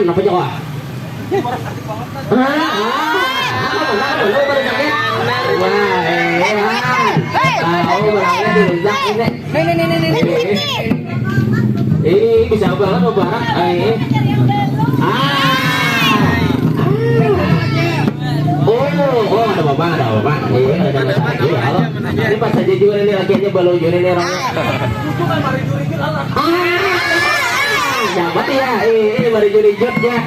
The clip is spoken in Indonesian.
apa coba? Ini bisa banget mau barang. Oh, ada bapak, ada bapak. Iya, ada bapak. Iya, halo. Ini pas saja juga ini lagi aja balu juri nih orangnya. Dapat ya, ini baru juri jut ya.